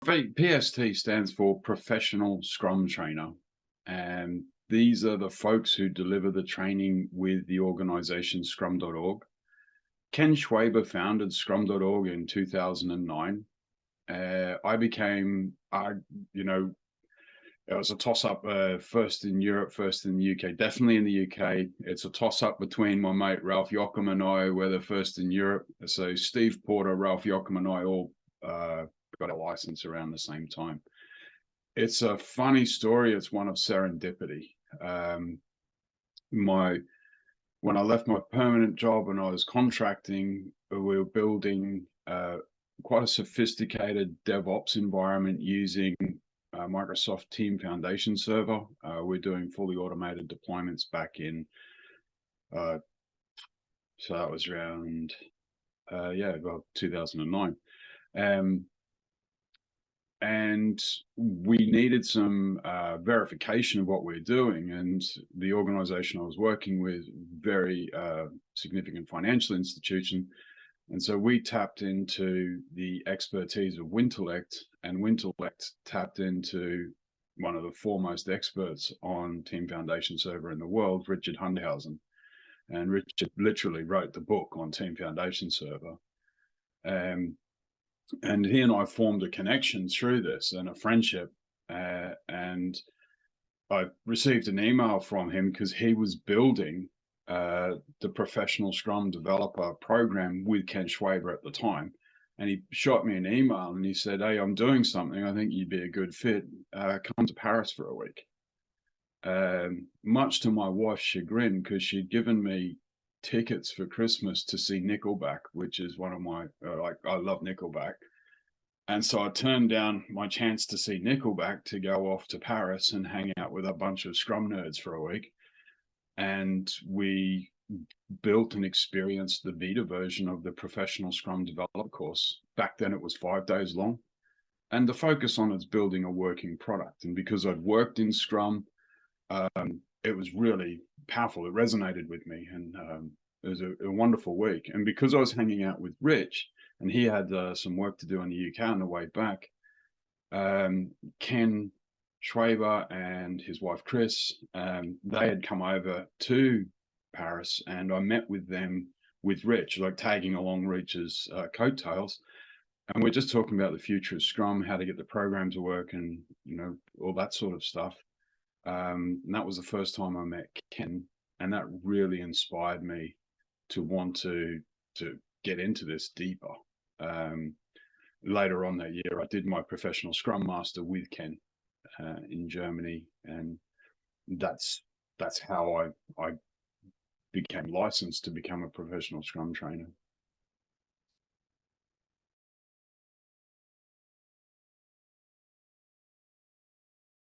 PST stands for Professional Scrum Trainer, and these are the folks who deliver the training with the organization scrum.org. Ken Schwaber founded scrum.org in 2009. I became, it was a toss-up, first in Europe, first in the UK, definitely in the UK. It's a toss-up between my mate Ralph Yockham and I. We're the first in Europe. So Steve Porter, Ralph Yockham and I all got a license around the same time. It's a funny story. It's one of serendipity. When I left my permanent job and I was contracting, we were building quite a sophisticated DevOps environment using Microsoft Team Foundation Server. We're doing fully automated deployments back in, so that was around, about 2009. And we needed some verification of what we're doing. And the organization I was working with, very significant financial institution. And so we tapped into the expertise of Wintellect, and Wintellect tapped into one of the foremost experts on Team Foundation Server in the world, Richard Hundhausen. And Richard literally wrote the book on Team Foundation Server. And he and I formed a connection through this and a friendship. And I received an email from him because he was building the professional Scrum developer program with Ken Schwaber at the time. And he shot me an email and he said, "Hey, I'm doing something. I think you'd be a good fit. Come to Paris for a week." Much to my wife's chagrin, because she'd given me tickets for Christmas to see Nickelback, which is one of my, I love Nickelback. And so I turned down my chance to see Nickelback to go off to Paris and hang out with a bunch of Scrum nerds for a week. And we built and experienced the beta version of the professional Scrum developer course. Back then it was 5 days long. And the focus on it's building a working product. And because I'd worked in Scrum, it was really powerful. It resonated with me, and it was a wonderful week. And because I was hanging out with Rich, and he had some work to do in the UK on the way back, Ken Schwaber and his wife Chris, they had come over to Paris, and I met with them with Rich, like tagging along Rich's coattails. And we're just talking about the future of Scrum, how to get the program to work, and all that sort of stuff. And that was the first time I met Ken, and that really inspired me to want to get into this deeper. Later on that year, I did my professional Scrum Master with Ken in Germany, and that's how I became licensed to become a professional Scrum trainer.